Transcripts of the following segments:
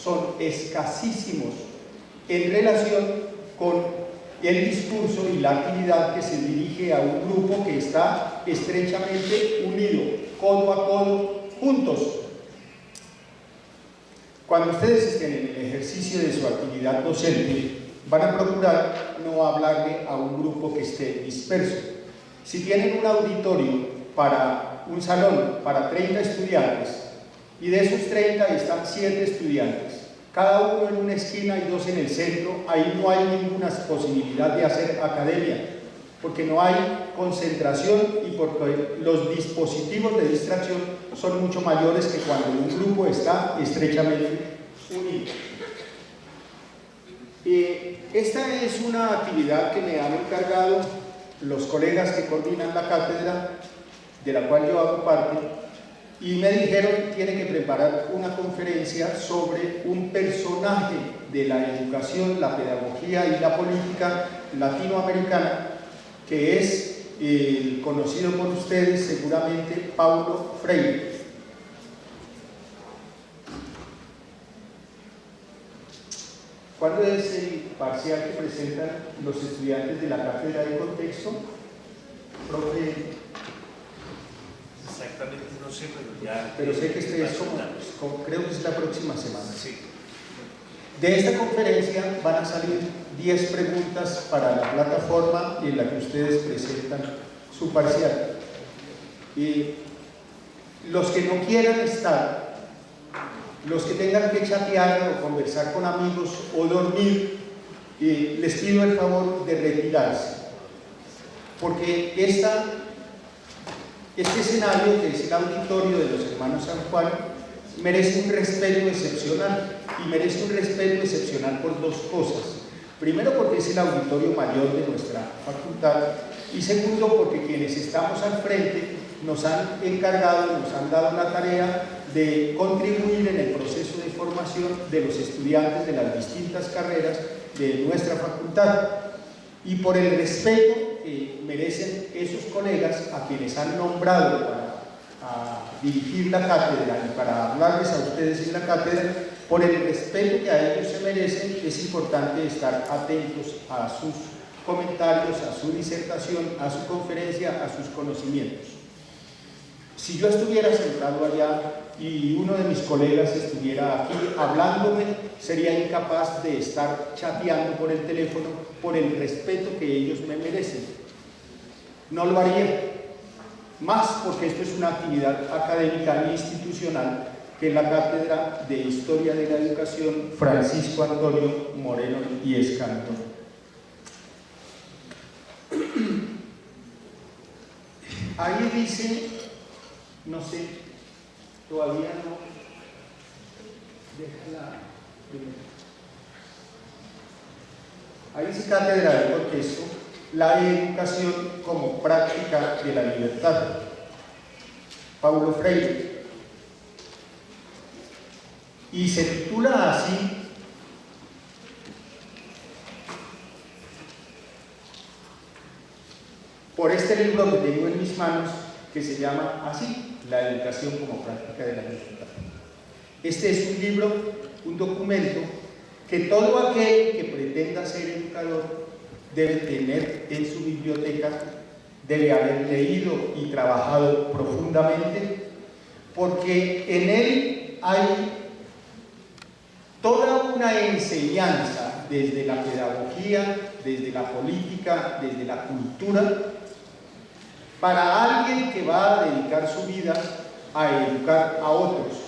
son escasísimos en relación con el discurso y la actividad que se dirige a un grupo que está estrechamente unido, codo a codo, juntos. Cuando ustedes estén en el ejercicio de su actividad docente, van a procurar no hablarle a un grupo que esté disperso. Si tienen un auditorio para un salón para 30 estudiantes, y de esos 30 están 7 estudiantes, cada uno en una esquina y 2 en el centro, ahí no hay ninguna posibilidad de hacer academia, porque no hay concentración y porque los dispositivos de distracción son mucho mayores que cuando un grupo está estrechamente unido. Esta es una actividad que me han encargado los colegas que coordinan la cátedra, de la cual yo hago parte, y me dijeron que tiene que preparar una conferencia sobre un personaje de la educación, la pedagogía y la política latinoamericana, que es conocido por ustedes seguramente, Paulo Freire. ¿Cuándo es el parcial que presentan los estudiantes de la cátedra de contexto? Profe. Exactamente, no sé, pero ya... Pero sé que este es como, creo que es la próxima semana. Sí. De esta conferencia van a salir 10 preguntas para la plataforma en la que ustedes presentan su parcial. Y los que no quieran estar, los que tengan que chatear o conversar con amigos o dormir, les pido el favor de retirarse, porque este escenario, que es el auditorio de los hermanos San Juan, merece un respeto excepcional, y merece un respeto excepcional por 2 cosas. Primero, porque es el auditorio mayor de nuestra facultad, y segundo, porque quienes estamos al frente nos han encargado, nos han dado la tarea de contribuir en el proceso de formación de los estudiantes de las distintas carreras de nuestra facultad, y por el respeto que merecen esos colegas a quienes han nombrado para dirigir la cátedra y para hablarles a ustedes en la cátedra, por el respeto que a ellos se merecen, es importante estar atentos a sus comentarios, a su disertación, a su conferencia, a sus conocimientos. Si yo estuviera sentado allá y uno de mis colegas estuviera aquí hablándome, sería incapaz de estar chateando por el teléfono por el respeto que ellos me merecen. No lo haría, más porque esto es una actividad académica e institucional que la Cátedra de Historia de la Educación Francisco Antonio Moreno y Escandón. Ahí dice, no sé, todavía no, déjala primero. Ahí dice Cátedra de Contexto, la educación como práctica de la libertad. Paulo Freire. Y se titula así: por este libro que tengo en mis manos, que se llama así, La educación como práctica de la libertad. Este es un libro, un documento que todo aquel que pretenda ser educador debe tener en su biblioteca, debe haber leído y trabajado profundamente, porque en él hay toda una enseñanza desde la pedagogía, desde la política, desde la cultura, para alguien que va a dedicar su vida a educar a otros.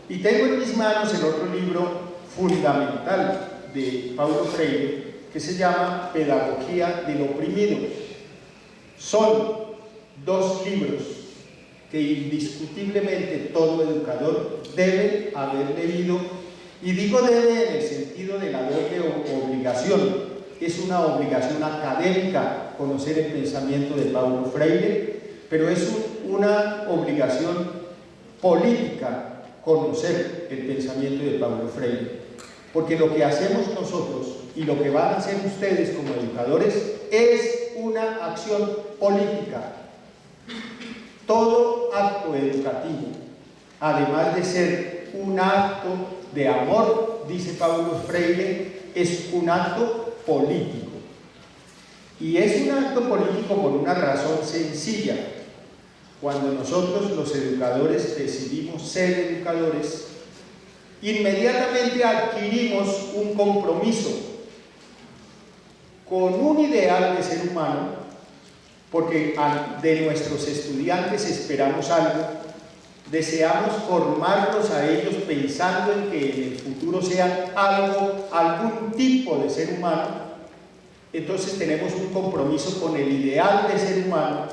Y tengo en mis manos el otro libro fundamental de Paulo Freire, que se llama Pedagogía del Oprimido. Son 2 libros que indiscutiblemente todo educador debe haber leído, y digo debe en el sentido de la doble obligación. Es una obligación académica conocer el pensamiento de Paulo Freire, pero es una obligación política conocer el pensamiento de Paulo Freire, porque lo que hacemos nosotros y lo que van a hacer ustedes como educadores es una acción política. Todo acto educativo además de ser un acto de amor, dice Paulo Freire, es un acto político. Y es un acto político por una razón sencilla. Cuando nosotros los educadores decidimos ser educadores, inmediatamente adquirimos un compromiso con un ideal de ser humano, porque de nuestros estudiantes esperamos algo, deseamos formarlos a ellos pensando en que en el futuro sean algún tipo de ser humano. Entonces tenemos un compromiso con el ideal de ser humano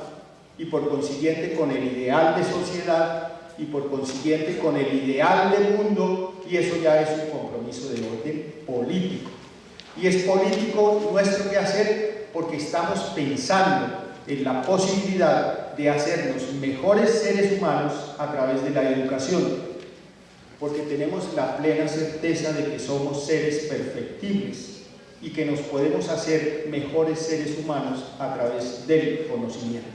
y por consiguiente con el ideal de sociedad y por consiguiente con el ideal de mundo, y eso ya es un compromiso de orden político. Y es político nuestro quehacer porque estamos pensando en la posibilidad de hacernos mejores seres humanos a través de la educación, porque tenemos la plena certeza de que somos seres perfectibles y que nos podemos hacer mejores seres humanos a través del conocimiento.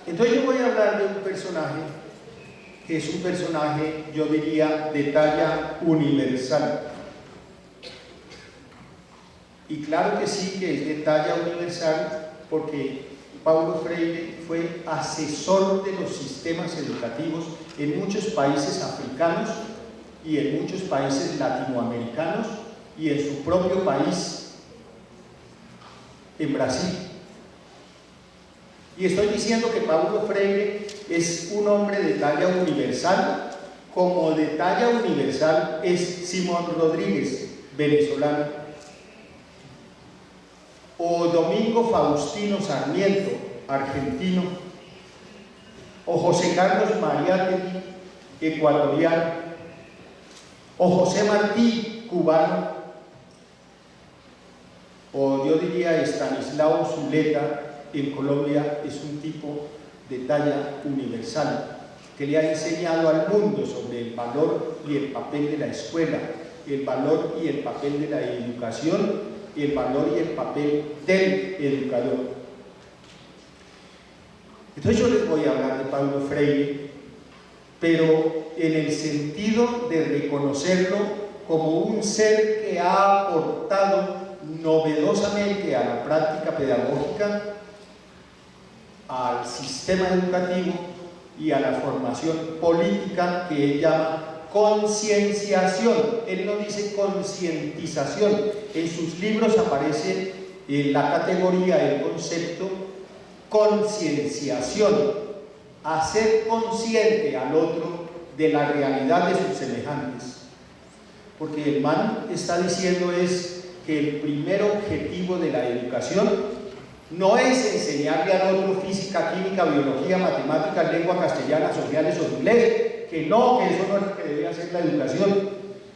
Entonces yo voy a hablar de un personaje que es un personaje, yo diría, de talla universal. Y claro que sí que es de talla universal porque Paulo Freire fue asesor de los sistemas educativos en muchos países africanos y en muchos países latinoamericanos y en su propio país, en Brasil. Y estoy diciendo que Paulo Freire es un hombre de talla universal, como de talla universal es Simón Rodríguez, venezolano, o Domingo Faustino Sarmiento, argentino, o José Carlos Mariátegui, ecuatoriano, o José Martí, cubano, o yo diría Estanislao Zuleta, en Colombia, es un tipo de talla universal, que le ha enseñado al mundo sobre el valor y el papel de la escuela, el valor y el papel de la educación, y el valor y el papel del educador. Entonces yo les voy a hablar de Paulo Freire, pero en el sentido de reconocerlo como un ser que ha aportado novedosamente a la práctica pedagógica, al sistema educativo y a la formación política que él llama concienciación. Él no dice concientización. En sus libros aparece la categoría, el concepto concienciación, hacer consciente al otro de la realidad de sus semejantes. Porque el man está diciendo es que el primer objetivo de la educación no es enseñarle al otro física, química, biología, matemáticas, lengua castellana, sociales o inglés, que no, que eso no es lo que debe hacer la educación,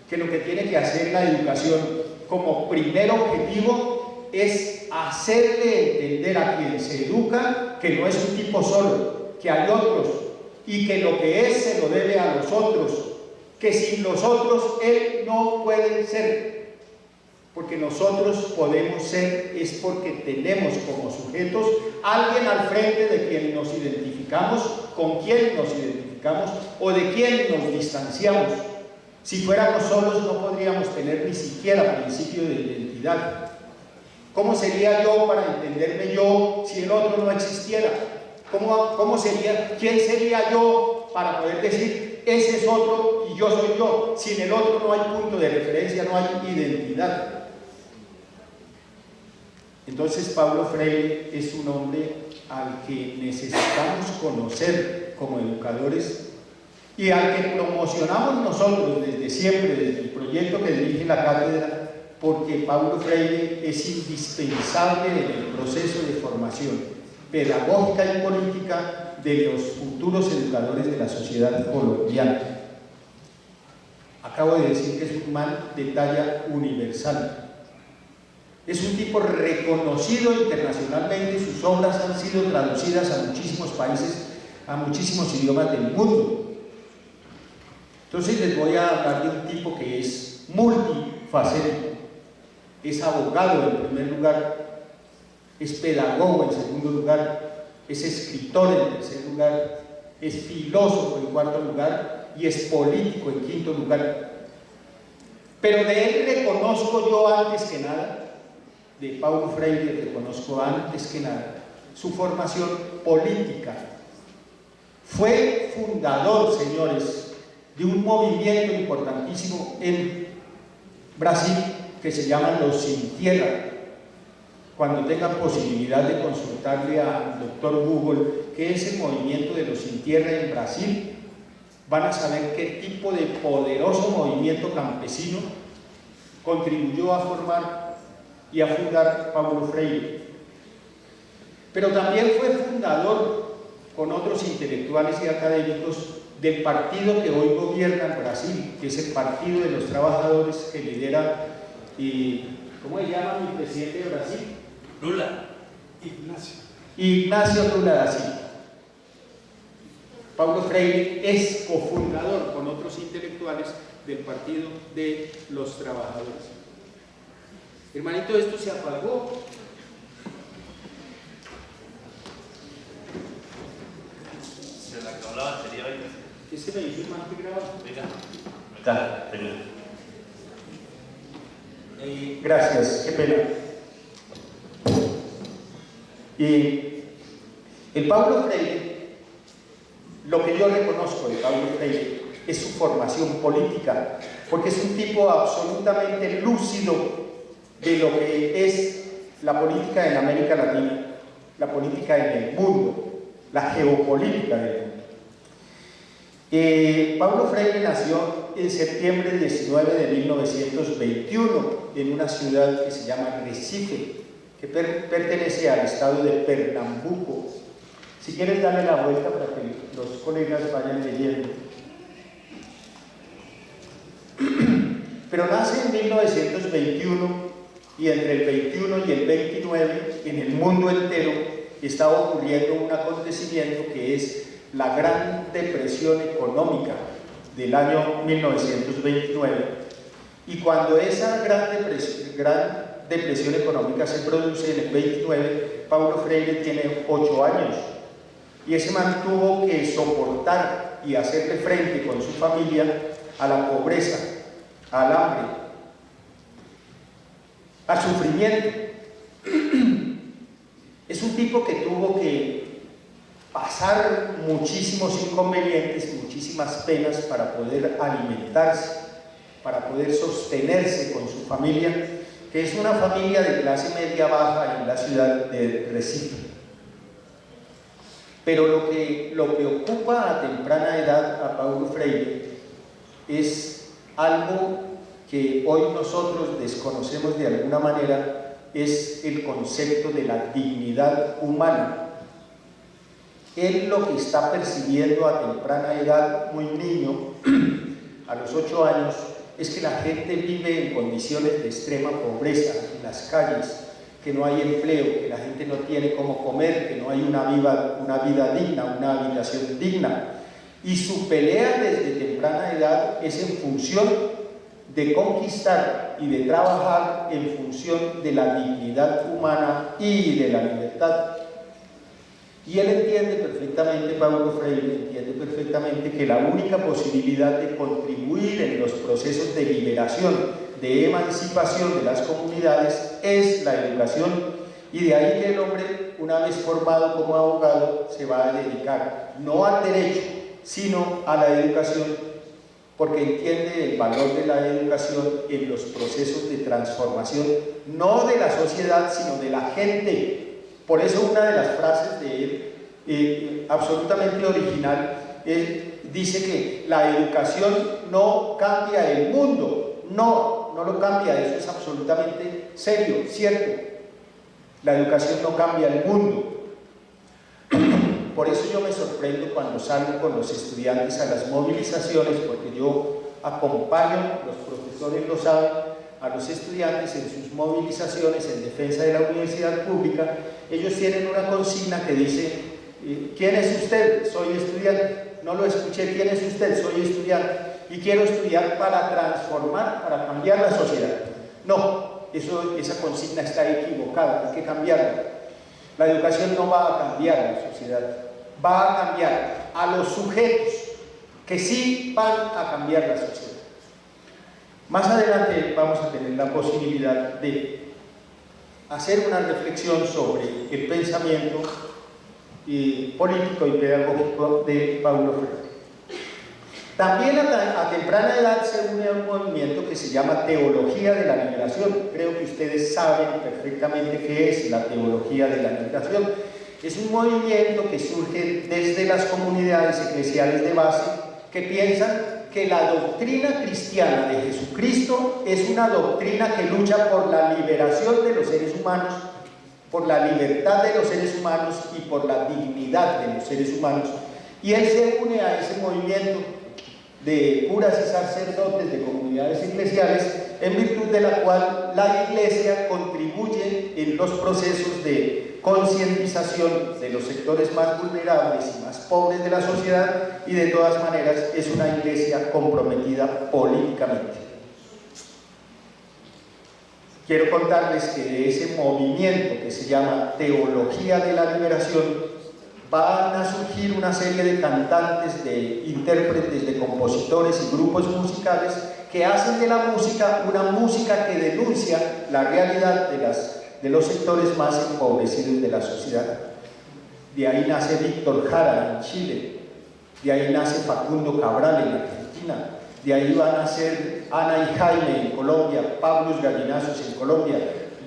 que lo que tiene que hacer la educación como primer objetivo es hacerle entender a quien se educa que no es un tipo solo, que hay otros y que lo que es se lo debe a los otros, que sin los otros él no puede ser. Porque nosotros podemos ser es porque tenemos como sujetos alguien al frente de quien nos identificamos, con quien nos identificamos o de quien nos distanciamos. Si fuéramos solos no podríamos tener ni siquiera principio de identidad. ¿Cómo sería yo para entenderme yo si el otro no existiera? ¿Cómo sería? ¿Quién sería yo para poder decir ese es otro y yo soy yo? Sin el otro no hay punto de referencia, no hay identidad. Entonces Paulo Freire es un hombre al que necesitamos conocer como educadores y al que promocionamos nosotros desde siempre, desde el proyecto que dirige la cátedra, porque Paulo Freire es indispensable en el proceso de formación pedagógica y política de los futuros educadores de la sociedad colombiana. Acabo de decir que es un man de talla universal. Es un tipo reconocido internacionalmente, sus obras han sido traducidas a muchísimos países, a muchísimos idiomas del mundo. Entonces les voy a hablar de un tipo que es multifacético. Es abogado en primer lugar, es pedagogo en segundo lugar, es escritor en tercer lugar, es filósofo en cuarto lugar y es político en quinto lugar. Pero de él reconozco yo antes que nada, de Paulo Freire reconozco antes que nada su formación política. Fue fundador, señores, de un movimiento importantísimo en Brasil que se llama Los Sin Tierra. Cuando tengan posibilidad de consultarle al doctor Google qué es el movimiento de Los Sin Tierra en Brasil, van a saber qué tipo de poderoso movimiento campesino contribuyó a formar y a fundar Paulo Freire. Pero también fue fundador, con otros intelectuales y académicos, del partido que hoy gobierna en Brasil, que es el Partido de los Trabajadores, que lidera, ¿cómo se llama mi presidente de Brasil? Lula. Ignacio Lula da Silva. Paulo Freire es cofundador con otros intelectuales del Partido de los Trabajadores. Hermanito, esto se apagó. Se le acabó la batería hoy. ¿Qué se me hizo el man que graba? Venga. Está, venga. Gracias, qué pena. Y el Paulo Freire, lo que yo reconozco de Paulo Freire es su formación política, porque es un tipo absolutamente lúcido de lo que es la política en América Latina, la política en el mundo, la geopolítica del mundo. Paulo Freire nació en septiembre 19 de 1921 en una ciudad que se llama Recife, que pertenece al estado de Pernambuco. Si quieres darle la vuelta para que los colegas vayan leyendo. Pero nace en 1921 y entre el 21 y el 29 en el mundo entero está ocurriendo un acontecimiento que es la Gran Depresión Económica del año 1929. Y cuando esa gran depresión económica se produce en el 29, Paulo Freire tiene 8 años y ese man tuvo que soportar y hacerle frente con su familia a la pobreza, al hambre, al sufrimiento. Es un tipo que tuvo que pasar muchísimos inconvenientes, muchísimas penas para poder alimentarse, para poder sostenerse con su familia, que es una familia de clase media baja en la ciudad de Recife. Pero lo que ocupa a temprana edad a Paulo Freire es algo que hoy nosotros desconocemos de alguna manera, es el concepto de la dignidad humana. Él lo que está percibiendo a temprana edad, muy niño, a los 8 años, es que la gente vive en condiciones de extrema pobreza en las calles, que no hay empleo, que la gente no tiene cómo comer, que no hay una vida digna, una habitación digna. Y su pelea desde temprana edad es en función de conquistar y de trabajar en función de la dignidad humana y de la libertad. Y él entiende perfectamente, Paulo Freire entiende perfectamente que la única posibilidad de contribuir en los procesos de liberación, de emancipación de las comunidades es la educación, y de ahí que el hombre, una vez formado como abogado, se va a dedicar no al derecho, sino a la educación, porque entiende el valor de la educación en los procesos de transformación, no de la sociedad, sino de la gente. Por eso una de las frases de él, absolutamente original, dice que la educación no cambia el mundo. No lo cambia, eso es absolutamente serio, cierto. La educación no cambia el mundo. Por eso yo me sorprendo cuando salgo con los estudiantes a las movilizaciones, porque yo acompaño, los profesores lo saben, a los estudiantes en sus movilizaciones en defensa de la universidad pública. Ellos tienen una consigna que dice: ¿quién es usted? Soy estudiante. No lo escuché. ¿Quién es usted? Soy estudiante y quiero estudiar para transformar, para cambiar la sociedad. No, esa consigna está equivocada, hay que cambiarla. La educación no va a cambiar la sociedad, va a cambiar a los sujetos que sí van a cambiar la sociedad. Más adelante vamos a tener la posibilidad de hacer una reflexión sobre el pensamiento político y pedagógico de Paulo Freire. También a temprana edad se une a un movimiento que se llama Teología de la Liberación. Creo que ustedes saben perfectamente qué es la Teología de la Liberación. Es un movimiento que surge desde las comunidades eclesiales de base que piensan que la doctrina cristiana de Jesucristo es una doctrina que lucha por la liberación de los seres humanos, por la libertad de los seres humanos y por la dignidad de los seres humanos. Y él se une a ese movimiento de curas y sacerdotes de comunidades eclesiales, en virtud de la cual la Iglesia contribuye en los procesos de concientización de los sectores más vulnerables y más pobres de la sociedad, y de todas maneras es una Iglesia comprometida políticamente. Quiero contarles que de ese movimiento que se llama Teología de la Liberación van a surgir una serie de cantantes, de intérpretes, de compositores y grupos musicales que hacen de la música una música que denuncia la realidad de los sectores más empobrecidos de la sociedad. De ahí nace Víctor Jara en Chile, de ahí nace Facundo Cabral en Argentina, de ahí van a ser Ana y Jaime en Colombia, Pablos Gallinazos en Colombia.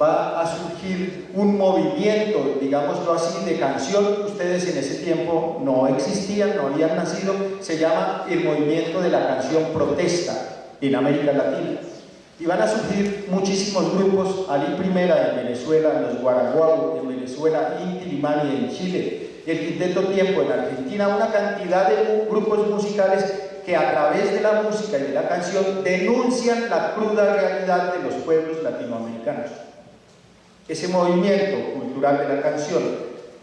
Va a surgir un movimiento, digámoslo así, de canción que ustedes en ese tiempo no existían, no habían nacido, se llama el movimiento de la canción protesta en América Latina. Y van a surgir muchísimos grupos, Ali Primera en Venezuela, los Guaraguao en Venezuela, Inti Limani en Chile, el Quinteto Tiempo en Argentina, una cantidad de grupos musicales que a través de la música y de la canción denuncian la cruda realidad de los pueblos latinoamericanos. Ese movimiento cultural de la canción,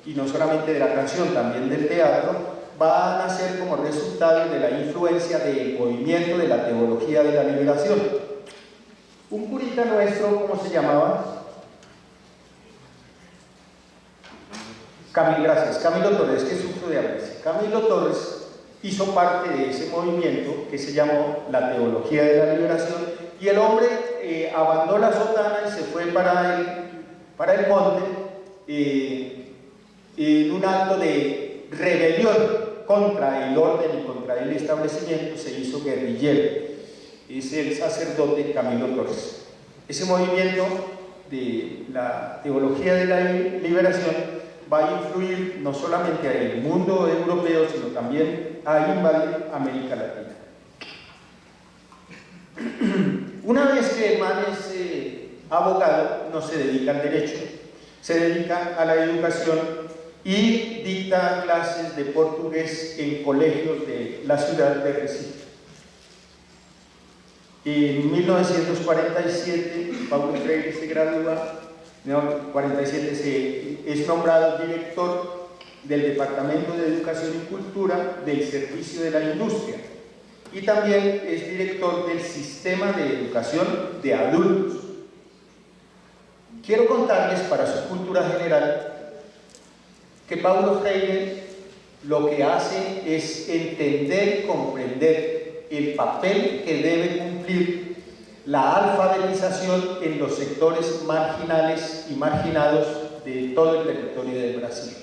y no solamente de la canción, también del teatro, va a nacer como resultado de la influencia del movimiento de la Teología de la Liberación. Un curita nuestro, ¿cómo se llamaba? Camilo Torres, que sufro de amnesia. Camilo Torres hizo parte de ese movimiento que se llamó la Teología de la Liberación, y el hombre abandonó la sotana y se fue para el monte en un acto de rebelión contra el orden y contra el establecimiento. Se hizo guerrillero. Es el sacerdote Camilo Torres. Ese movimiento de la Teología de la Liberación va a influir no solamente en el mundo europeo, sino también a invadir América Latina. Una vez que el man es abogado, no se dedica al derecho, se dedica a la educación y dicta clases de portugués en colegios de la ciudad de Recife. En 1947, Paulo Freire se gradúa, en 1947 es nombrado director del Departamento de Educación y Cultura del Servicio de la Industria, y también es director del Sistema de Educación de Adultos. Quiero contarles, para su cultura general, que Paulo Freire lo que hace es entender y comprender el papel que debe cumplir la alfabetización en los sectores marginales y marginados de todo el territorio del Brasil.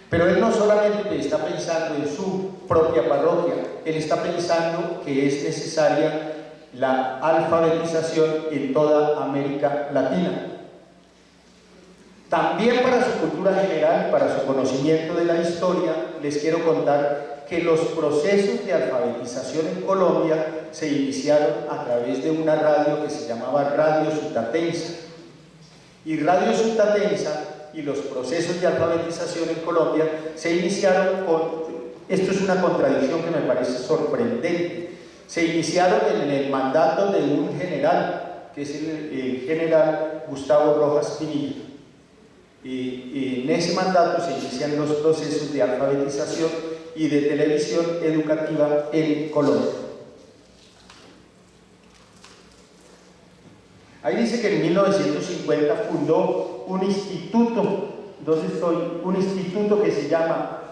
Pero él no solamente está pensando en su propia parroquia, él está pensando que es necesaria la alfabetización en toda América Latina. También para su cultura general, para su conocimiento de la historia, les quiero contar que los procesos de alfabetización en Colombia se iniciaron a través de una radio que se llamaba Radio Sutatensa. Y Radio Sutatensa y los procesos de alfabetización en Colombia se iniciaron con, esto es una contradicción que me parece sorprendente, se iniciaron en el mandato de un general, que es el general Gustavo Rojas Pinilla. Y en ese mandato se inician los procesos de alfabetización y de televisión educativa en Colombia. Ahí dice que en 1950 fundó un instituto, un instituto que se llama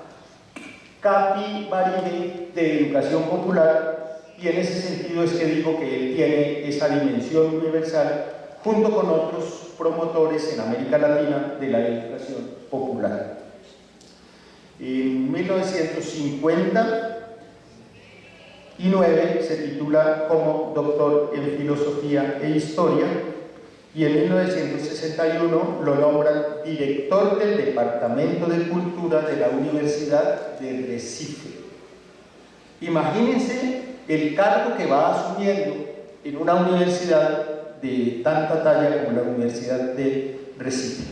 Capibarine de educación popular, y en ese sentido es que digo que él tiene esa dimensión universal junto con otros promotores en América Latina de la educación popular. En 1959 se titula como doctor en filosofía e historia, y en 1961 lo nombran director del Departamento de Cultura de la Universidad de Recife. Imagínense el cargo que va asumiendo en una universidad de tanta talla como la Universidad de Recife.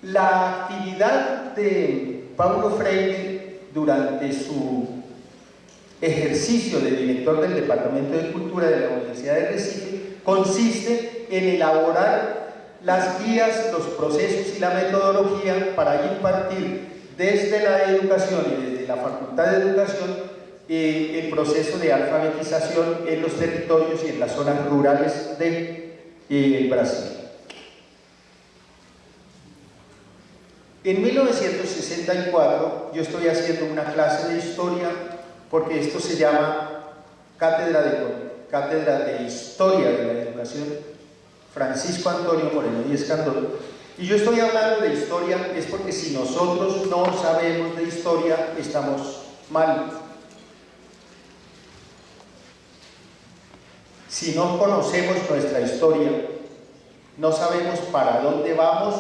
La actividad de Paulo Freire durante su ejercicio de director del Departamento de Cultura de la Universidad de Recife consiste en elaborar las guías, los procesos y la metodología para impartir desde la educación y desde la Facultad de Educación el proceso de alfabetización en los territorios y en las zonas rurales de Brasil. En 1964 yo estoy haciendo una clase de historia, porque esto se llama Cátedra de Historia de la Educación Francisco Antonio Moreno y Escandón, y yo estoy hablando de historia es porque si nosotros no sabemos de historia estamos mal. Si no conocemos nuestra historia, no sabemos para dónde vamos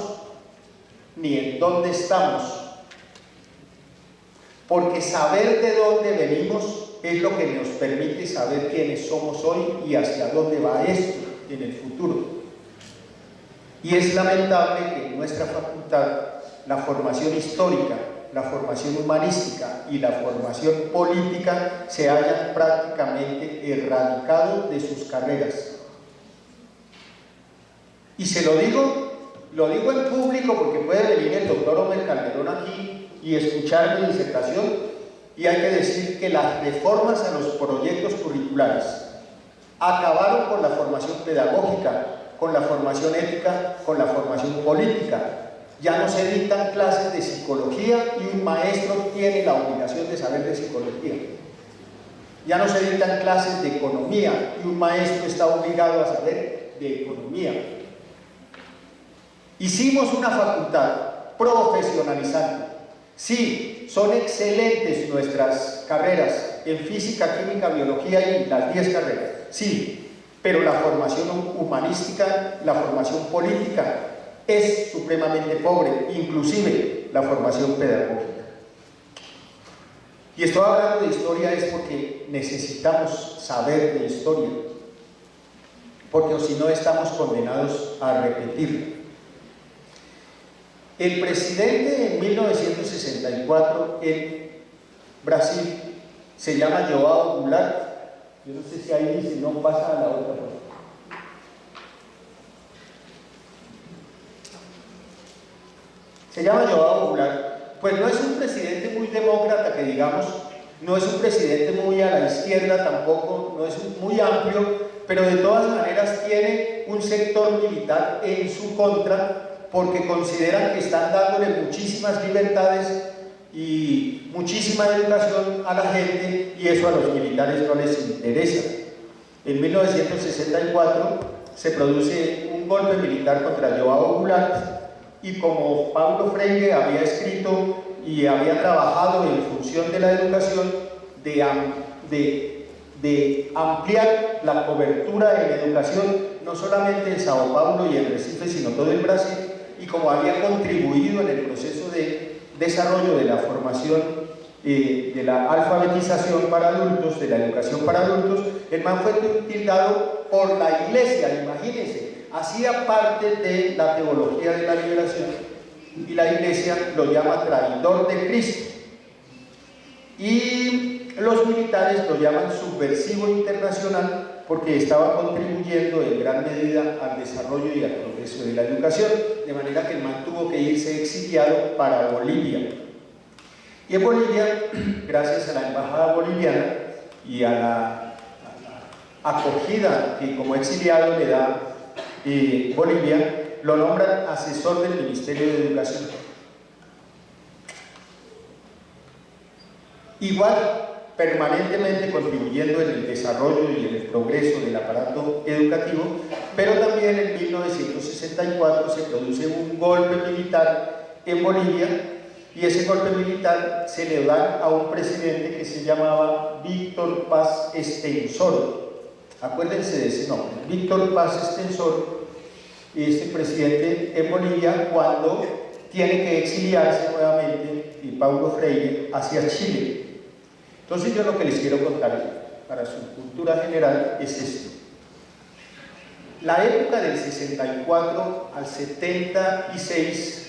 ni en dónde estamos, porque saber de dónde venimos es lo que nos permite saber quiénes somos hoy y hacia dónde va esto en el futuro. Y es lamentable que en nuestra facultad la formación histórica, la formación humanística y la formación política se hayan prácticamente erradicado de sus carreras. Y se lo digo en público porque puede venir el doctor Omer Calderón aquí y escuchar mi disertación, y hay que decir que las reformas a los proyectos curriculares acabaron con la formación pedagógica, con la formación ética, con la formación política. Ya no se dictan clases de psicología y un maestro tiene la obligación de saber de psicología. Ya no se dictan clases de economía y un maestro está obligado a saber de economía. Hicimos una facultad profesionalizante. Sí, son excelentes nuestras carreras en física, química, biología y las 10 carreras. Sí, pero la formación humanística, la formación política es supremamente pobre, inclusive la formación pedagógica. Y estoy hablando de historia es porque necesitamos saber de historia, porque si no estamos condenados a repetirla. El presidente en 1964 en Brasil se llama João Goulart. Yo no sé si ahí dice, no pasa a la otra parte. Se llama João Goulart. Pues no es un presidente muy demócrata, que digamos, no es un presidente muy a la izquierda tampoco, no es muy amplio, pero de todas maneras tiene un sector militar en su contra, porque consideran que están dándole muchísimas libertades y muchísima educación a la gente, y eso a los militares no les interesa. En 1964 se produce un golpe militar contra João Goulart, y como Paulo Freire había escrito y había trabajado en función de la educación, de ampliar la cobertura en educación, no solamente en Sao Paulo y en Recife, sino todo el Brasil, y como había contribuido en el proceso de desarrollo de la formación, de la alfabetización para adultos, de la educación para adultos, el man fue tildado por la Iglesia, imagínense, hacía parte de la teología de la liberación, y la Iglesia lo llama traidor de Cristo, y los militares lo llaman subversivo internacional, porque estaba contribuyendo en gran medida al desarrollo y al progreso de la educación, de manera que el man tuvo que irse exiliado para Bolivia. Y en Bolivia, gracias a la embajada boliviana y a la acogida que como exiliado le da Bolivia, lo nombran asesor del Ministerio de Educación. Igual, permanentemente contribuyendo en el desarrollo y en el progreso del aparato educativo, pero también en 1964 se produce un golpe militar en Bolivia, y ese golpe militar se le da a un presidente que se llamaba Víctor Paz Estenssoro. Acuérdense de ese nombre, Víctor Paz Estenssoro, este presidente en Bolivia, cuando tiene que exiliarse nuevamente, y Paulo Freire, hacia Chile. Entonces yo lo que les quiero contar para su cultura general es esto. La época del 64 al 76,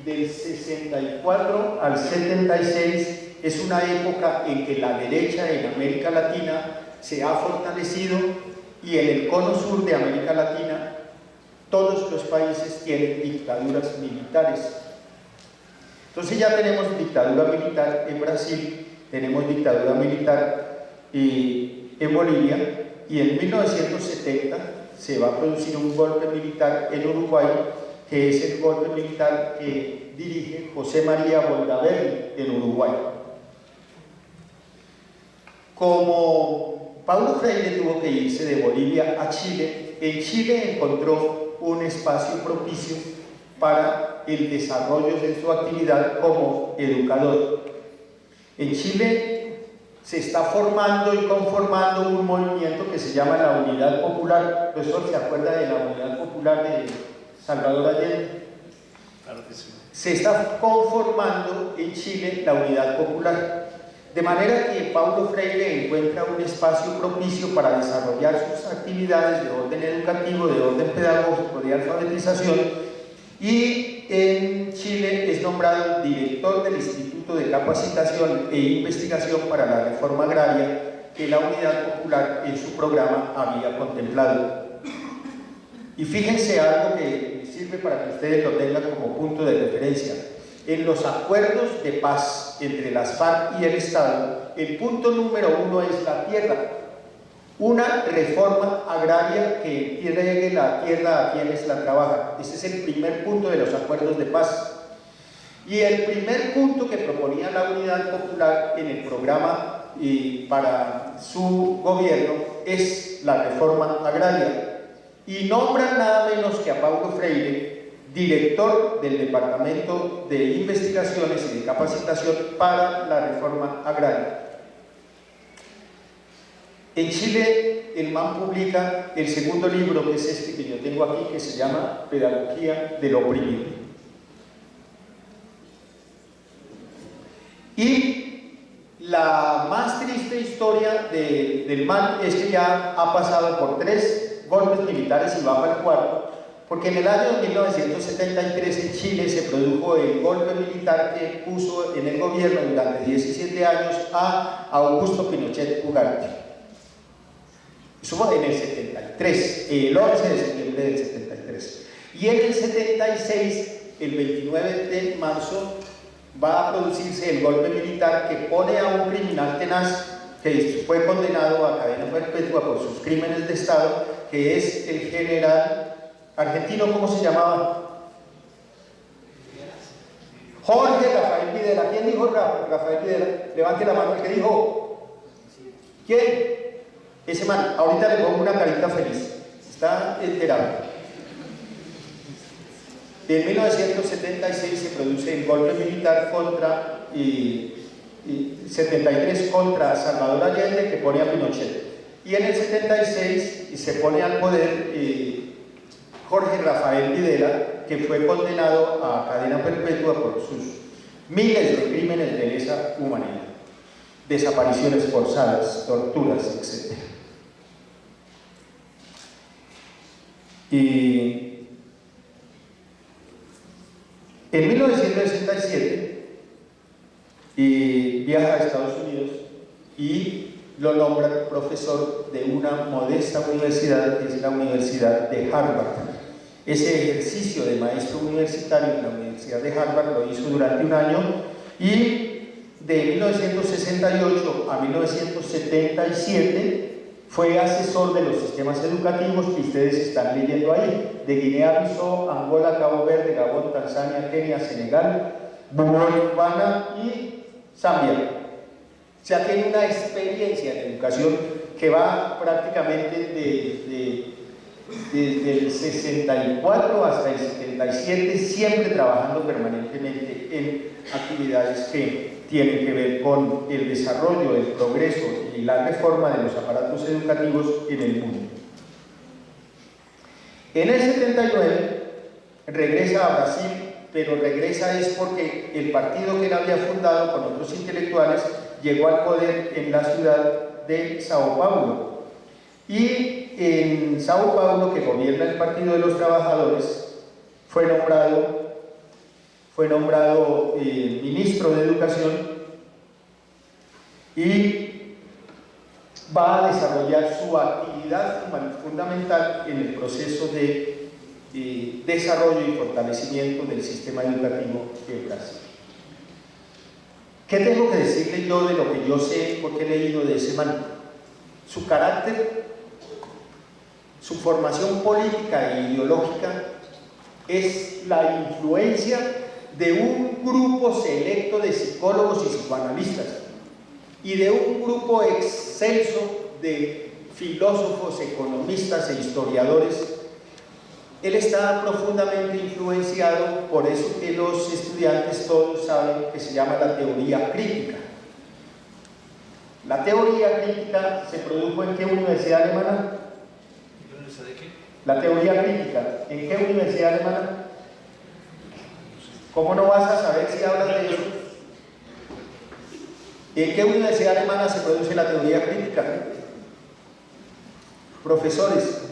del 64 al 76 es una época en que la derecha en América Latina se ha fortalecido, y en el cono sur de América Latina todos los países tienen dictaduras militares. Entonces ya tenemos dictadura militar en Brasil, tenemos dictadura militar en Bolivia, y en 1970 se va a producir un golpe militar en Uruguay, que es el golpe militar que dirige José María Bordaberry en Uruguay. Como Paulo Freire tuvo que irse de Bolivia a Chile, en Chile encontró un espacio propicio para el desarrollo de su actividad como educador. En Chile se está formando y conformando un movimiento que se llama la Unidad Popular. ¿Profesor, se acuerda de la Unidad Popular de Salvador Allende? Claro que sí. Se está conformando en Chile la Unidad Popular, de manera que Paulo Freire encuentra un espacio propicio para desarrollar sus actividades de orden educativo, de orden pedagógico, de alfabetización, y en Chile es nombrado director del Instituto de Capacitación e Investigación para la Reforma Agraria, que la Unidad Popular en su programa había contemplado. Y fíjense algo que sirve para que ustedes lo tengan como punto de referencia. En los acuerdos de paz entre las FARC y el Estado, el punto número 1 es la tierra. Una reforma agraria que entregue la tierra a quienes la trabajan. Ese es el primer punto de los acuerdos de paz. Y el primer punto que proponía la Unidad Popular en el programa para su gobierno es la reforma agraria. Y nombran nada menos que a Paulo Freire director del Departamento de Investigaciones y de Capacitación para la Reforma Agraria. En Chile, el MAN publica el segundo libro, que es este que yo tengo aquí, que se llama Pedagogía del Oprimido. Y la más triste historia del MAN es que ya ha pasado por 3 golpes militares y va para el 4, porque en el año 1973 en Chile se produjo el golpe militar que puso en el gobierno durante 17 años a Augusto Pinochet Ugarte. Eso fue en el 73, el 11 de septiembre del 73. Y en el 76, el 29 de marzo, va a producirse el golpe militar que pone a un criminal tenaz que fue condenado a cadena perpetua por sus crímenes de Estado, que es el general argentino, ¿cómo se llamaba? Jorge Rafael Videla. ¿Quién dijo Rafael Videla? Levante la mano el que dijo. ¿Quién? Ese man. Ahorita le pongo una carita feliz. Está enterado. En 1976 se produce el golpe militar contra 73 contra Salvador Allende, que pone a Pinochet. Y en el 76 se pone al poder Jorge Rafael Videla, que fue condenado a cadena perpetua por sus miles de crímenes de lesa humanidad, desapariciones forzadas, torturas, etc. Y en 1967 viaja a Estados Unidos y lo nombran profesor de una modesta universidad, que es la Universidad de Harvard. Ese ejercicio de maestro universitario en la Universidad de Harvard lo hizo durante un año, y de 1968 a 1977 fue asesor de los sistemas educativos que ustedes están leyendo ahí, de Guinea-Bissau, Angola, Cabo Verde, Gabón, Tanzania, Kenia, Senegal, Botswana y Zambia. O sea, tiene una experiencia en educación que va prácticamente desde el 64 hasta el 77, siempre trabajando permanentemente en actividades que tienen que ver con el desarrollo, el progreso y la reforma de los aparatos educativos en el mundo. En el 79 regresa a Brasil, pero regresa es porque el partido que él había fundado con otros intelectuales llegó al poder en la ciudad de Sao Paulo. Y en Sao Paulo, que gobierna el Partido de los Trabajadores, fue nombrado ministro de Educación y va a desarrollar su actividad fundamental en el proceso de desarrollo y fortalecimiento del sistema educativo de Brasil. ¿Qué tengo que decirle yo de lo que yo sé porque he leído de ese man? Su carácter, su formación política e ideológica es la influencia de un grupo selecto de psicólogos y psicoanalistas y de un grupo excelso de filósofos, economistas e historiadores. Él está profundamente influenciado por eso que los estudiantes todos saben que se llama la teoría crítica. La teoría crítica se produjo ¿en qué universidad alemana? ¿Universidad de qué? La teoría crítica, ¿en qué universidad alemana? ¿Cómo no vas a saber si hablas de eso? ¿En qué universidad alemana se produce la teoría crítica? Profesores.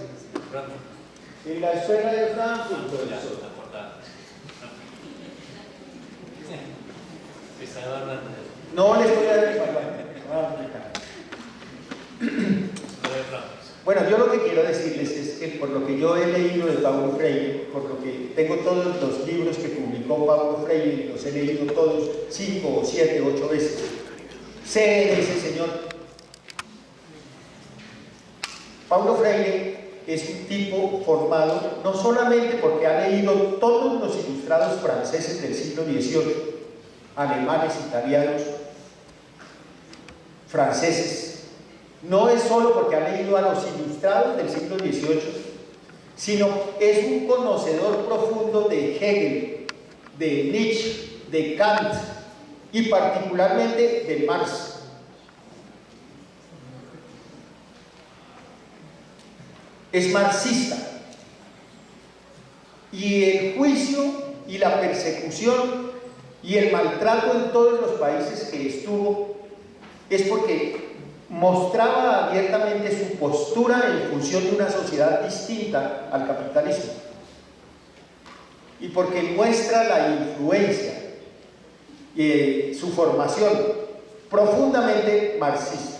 En la escuela de Frankfurt, profesor. No les voy a dar Bueno, yo lo que quiero decirles es que por lo que yo he leído de Paulo Freire, por lo que tengo todos los libros que publicó Paulo Freire, los he leído todos 5, 7, 8 veces, sé de ese señor. Paulo Freire es un tipo formado no solamente porque ha leído todos los ilustrados franceses del siglo XVIII, alemanes, italianos, franceses, no es solo porque ha leído a los ilustrados del siglo XVIII, sino es un conocedor profundo de Hegel, de Nietzsche, de Kant y particularmente de Marx. Es marxista, y el juicio y la persecución y el maltrato en todos los países que estuvo es porque mostraba abiertamente su postura en función de una sociedad distinta al capitalismo y porque muestra la influencia y su formación profundamente marxista.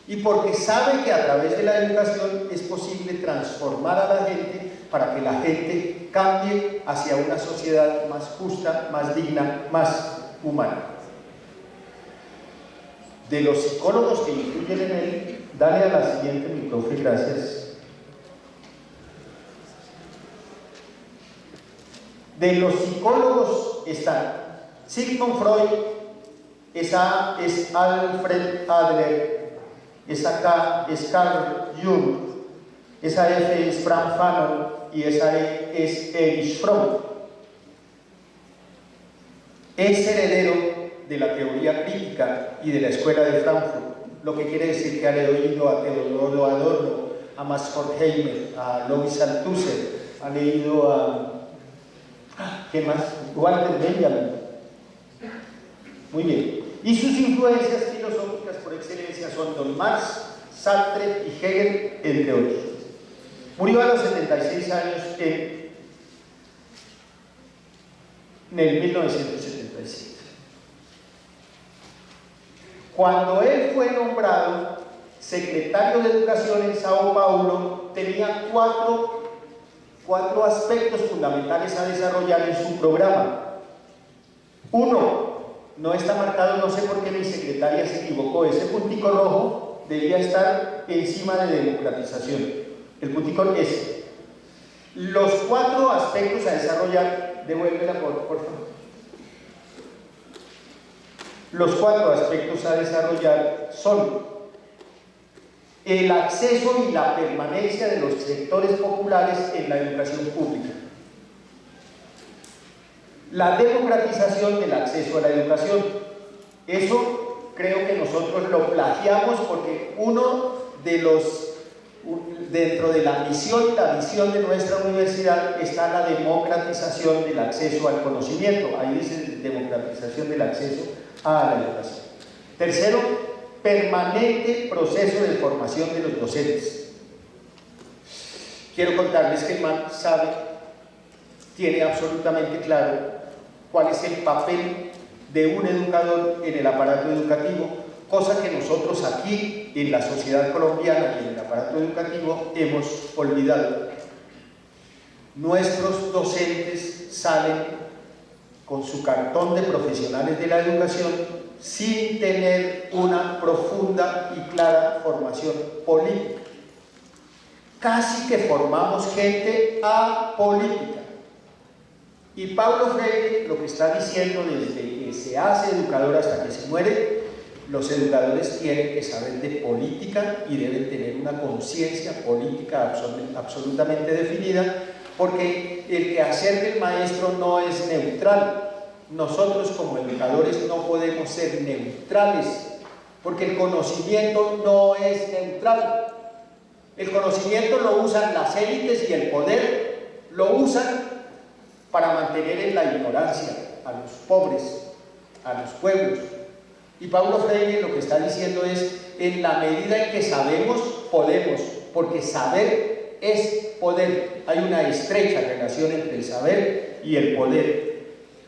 Y porque sabe que a través de la educación es posible transformar a la gente para que la gente cambie hacia una sociedad más justa, más digna, más humana. De los psicólogos que influyen en él, dale a la siguiente, mi profe, gracias. De los psicólogos están Sigmund Freud, esa es Alfred Adler, esa K es Carl Jung, esa F es Frank Fanon y esa E es Erich Fromm. Es heredero de la teoría crítica y de la escuela de Frankfurt, lo que quiere decir que ha leído a Theodor Adorno, a Max Horkheimer, a Lois Althusser, ha leído a ¿qué más? Walter Benjamin. Muy bien. Y sus influencias filosóficas por excelencia son Don Marx, Sartre y Hegel, entre otros. Murió a los 76 años en el 1977. Cuando él fue nombrado secretario de Educación en Sao Paulo, tenía cuatro aspectos fundamentales a desarrollar en su programa. Uno, no está marcado, no sé por qué mi secretaria se equivocó, ese puntico rojo debería estar encima de democratización. El puntico es los 4 aspectos a desarrollar. Devuélvela por favor. Los 4 aspectos a desarrollar son el acceso y la permanencia de los sectores populares en la educación pública, la democratización del acceso a la educación. Eso creo que nosotros lo plagiamos porque dentro de la misión y la visión de nuestra universidad está la democratización del acceso al conocimiento. Ahí dice democratización del acceso a la educación. Tercero, permanente proceso de formación de los docentes. Quiero contarles que el MAN tiene absolutamente claro cuál es el papel de un educador en el aparato educativo, cosa que nosotros aquí en la sociedad colombiana y en el aparato educativo hemos olvidado. Nuestros docentes salen con su cartón de profesionales de la educación sin tener una profunda y clara formación política. Casi que formamos gente apolítica. Y Paulo Freire lo que está diciendo desde que se hace educador hasta que se muere, los educadores tienen que saber de política y deben tener una conciencia política absolutamente definida, porque el quehacer del maestro no es neutral. Nosotros como educadores no podemos ser neutrales, porque el conocimiento no es neutral. El conocimiento lo usan las élites y el poder lo usan para mantener en la ignorancia a los pobres, a los pueblos. Y Paulo Freire lo que está diciendo es, en la medida en que sabemos, podemos, porque saber es poder. Hay una estrecha relación entre el saber y el poder.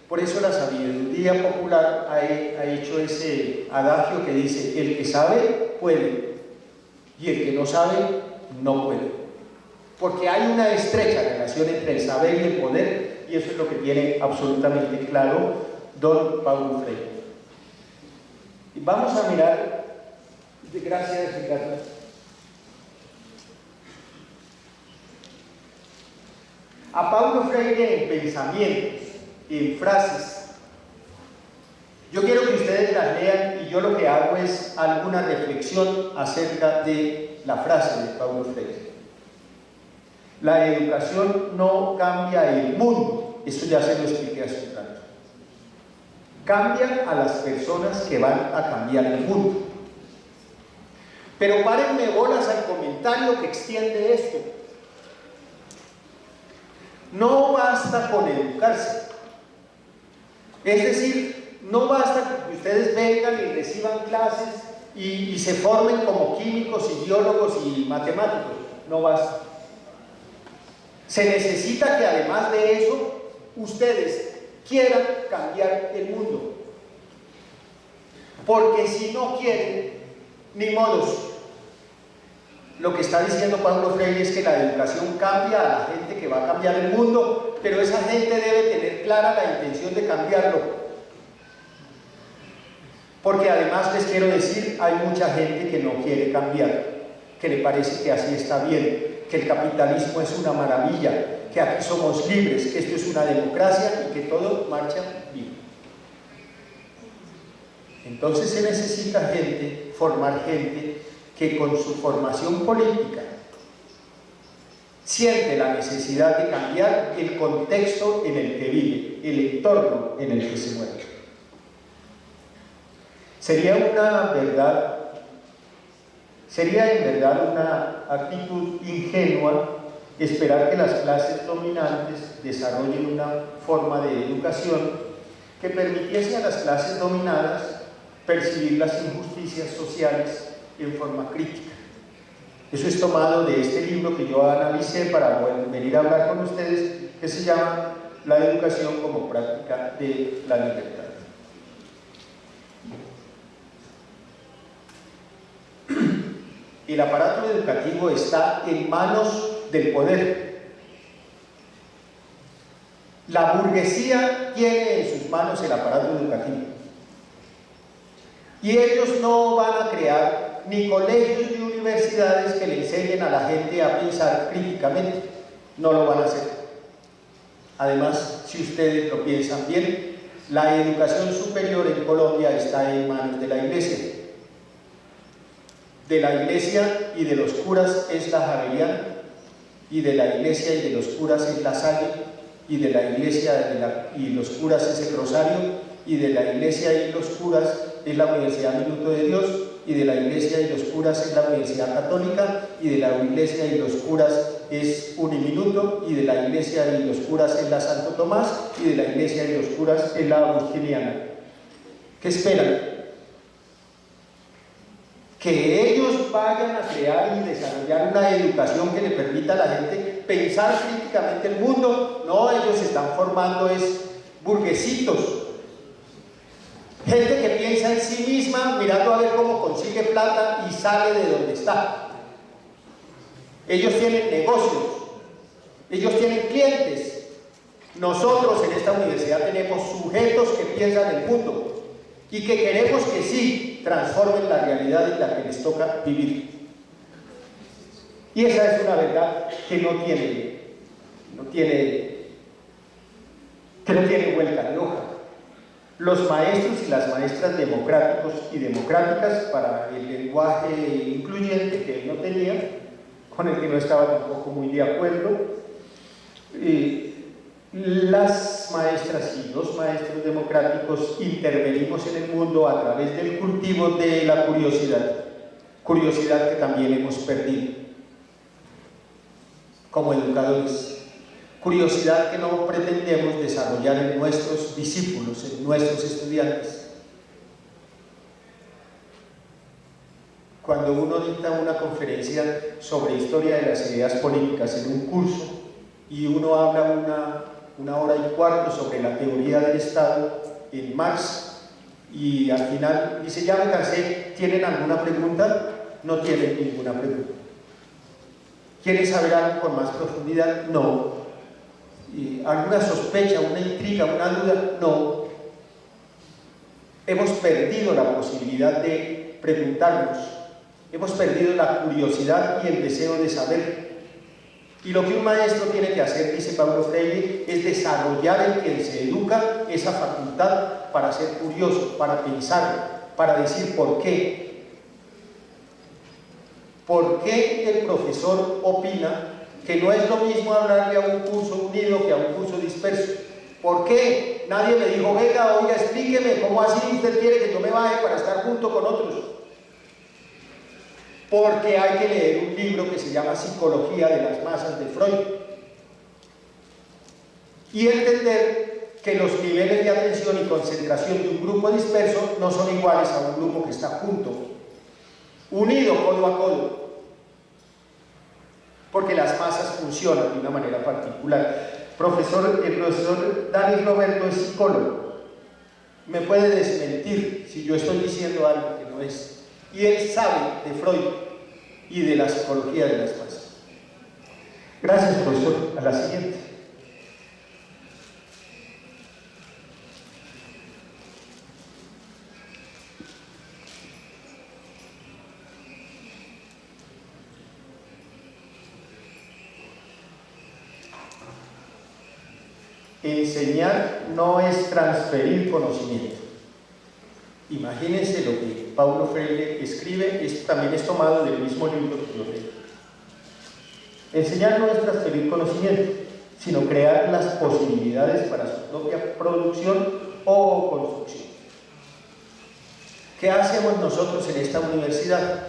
Por eso la sabiduría popular ha hecho ese adagio que dice, el que sabe, puede, y el que no sabe, no puede. Porque hay una estrecha relación entre el saber y el poder, y eso es lo que tiene absolutamente claro don Paulo Freire. Y vamos a mirar, gracias Ricardo, a Paulo Freire en pensamientos, en frases. Yo quiero que ustedes las lean y yo lo que hago es alguna reflexión acerca de la frase de Paulo Freire. La educación no cambia el mundo, eso ya se lo expliqué hace un rato. Cambia a las personas que van a cambiar el mundo. Pero párenme bolas al comentario que extiende esto. No basta con educarse. Es decir, no basta que ustedes vengan y reciban clases y se formen como químicos y biólogos y matemáticos. No basta. Se necesita que además de eso, ustedes quieran cambiar el mundo. Porque si no quieren, ni modos. Lo que está diciendo Paulo Freire es que la educación cambia a la gente que va a cambiar el mundo, pero esa gente debe tener clara la intención de cambiarlo. Porque además les quiero decir, hay mucha gente que no quiere cambiar, que le parece que así está bien, que el capitalismo es una maravilla, que aquí somos libres, que esto es una democracia y que todo marcha bien. Entonces se necesita formar gente que con su formación política siente la necesidad de cambiar el contexto en el que vive, el entorno en el que se mueve. Sería en verdad una actitud ingenua esperar que las clases dominantes desarrollen una forma de educación que permitiese a las clases dominadas percibir las injusticias sociales en forma crítica. Eso es tomado de este libro que yo analicé para venir a hablar con ustedes, que se llama La educación como práctica de la libertad. El aparato educativo está en manos del poder. La burguesía tiene en sus manos el aparato educativo. Y ellos no van a crear ni colegios ni universidades que le enseñen a la gente a pensar críticamente. No lo van a hacer. Además, si ustedes lo piensan bien, la educación superior en Colombia está en manos de la Iglesia. De la Iglesia y de los curas es la Javeriana, y de la Iglesia y de los curas es la Salle, y de la Iglesia y los curas es el Rosario, y de la Iglesia y los curas es la Universidad Minuto de Dios, y de la Iglesia y los curas es la Universidad Católica, y de la Iglesia y los curas es Uniminuto, y de la Iglesia y los curas es la Santo Tomás, y de la Iglesia y los curas es la Agustiniana. ¿Qué esperan? Que ellos vayan a crear y desarrollar una educación que le permita a la gente pensar críticamente el mundo. No, ellos se están formando burguesitos, gente que piensa en sí misma mirando a ver cómo consigue plata y sale de donde está. Ellos tienen negocios, ellos tienen clientes. Nosotros en esta universidad tenemos sujetos que piensan el mundo y que queremos que sí transformen la realidad en la que les toca vivir. Y esa es una verdad que no tiene vuelta de hoja. Los maestros y las maestras democráticos y democráticas, para el lenguaje incluyente que él no tenía, con el que no estaba tampoco muy de acuerdo, las maestras y los maestros democráticos intervenimos en el mundo a través del cultivo de la curiosidad que también hemos perdido como educadores. Curiosidad que no pretendemos desarrollar en nuestros discípulos, en nuestros estudiantes. Cuando uno dicta una conferencia sobre historia de las ideas políticas en un curso y uno habla una hora y cuarto sobre la teoría del Estado en Marx y al final dice, ya me cansé, ¿tienen alguna pregunta? No tienen ninguna pregunta. ¿Quieren saber algo con más profundidad? No. ¿Alguna sospecha, una intriga, una duda? No. Hemos perdido la posibilidad de preguntarnos, hemos perdido la curiosidad y el deseo de saber. Y lo que un maestro tiene que hacer, dice Paulo Freire, es desarrollar en quien se educa esa facultad para ser curioso, para pensar, para decir por qué. ¿Por qué el profesor opina que no es lo mismo hablarle a un curso unido que a un curso disperso? ¿Por qué? Nadie me dijo, venga, oiga, explíqueme, ¿cómo así usted quiere que yo me baje para estar junto con otros? Porque hay que leer un libro que se llama Psicología de las Masas de Freud y entender que los niveles de atención y concentración de un grupo disperso no son iguales a un grupo que está junto, unido codo a codo, porque las masas funcionan de una manera particular. El profesor Dani Roberto es psicólogo, me puede desmentir si yo estoy diciendo algo que no es, y él sabe de Freud y de la psicología de las masas. Gracias, profesor. A la siguiente. Enseñar no es transferir conocimiento. Imagínense lo que Paulo Freire escribe, esto también es tomado del mismo libro que yo leí. Enseñar no es transferir conocimiento, sino crear las posibilidades para su propia producción o construcción. ¿Qué hacemos nosotros en esta universidad?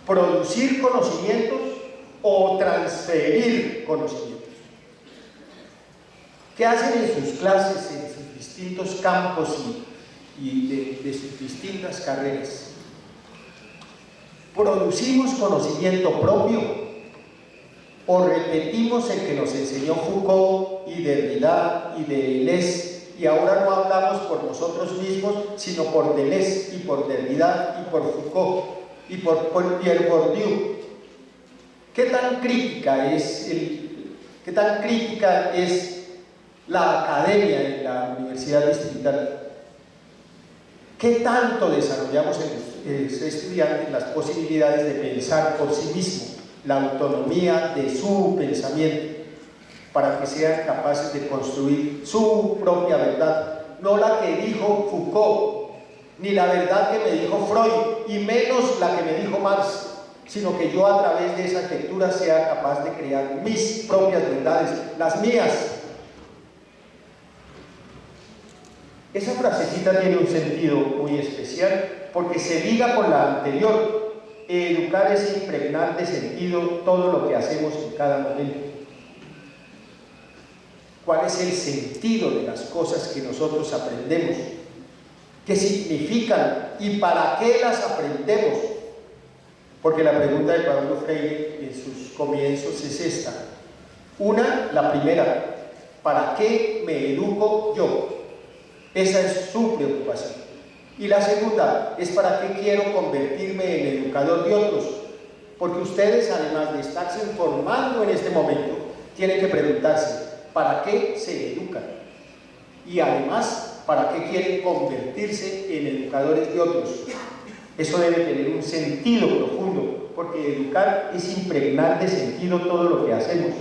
¿Producir conocimientos o transferir conocimientos? ¿Qué hacen en sus clases, en sus distintos campos y de sus distintas carreras? ¿Producimos conocimiento propio o repetimos el que nos enseñó Foucault y Derrida y Deleuze, y ahora no hablamos por nosotros mismos, sino por Deleuze y por Derrida y por Foucault y por Pierre Bourdieu? ¿Qué tan crítica es la academia en la Universidad Distrital? ¿Qué tanto desarrollamos en los estudiantes las posibilidades de pensar por sí mismo, la autonomía de su pensamiento, para que sean capaces de construir su propia verdad? No la que dijo Foucault, ni la verdad que me dijo Freud, y menos la que me dijo Marx, sino que yo a través de esa lectura sea capaz de crear mis propias verdades, las mías. Esa frasecita tiene un sentido muy especial porque se liga con la anterior. Educar es impregnar de sentido todo lo que hacemos en cada momento. ¿Cuál es el sentido de las cosas que nosotros aprendemos? ¿Qué significan y para qué las aprendemos? Porque la pregunta de Pablo Freire en sus comienzos es esta. La primera, ¿para qué me educo yo? Esa es su preocupación. Y la segunda es ¿para qué quiero convertirme en educador de otros? Porque ustedes, además de estarse informando en este momento, tienen que preguntarse ¿para qué se educan? Y además, ¿para qué quieren convertirse en educadores de otros? Eso debe tener un sentido profundo, porque educar es impregnar de sentido todo lo que hacemos.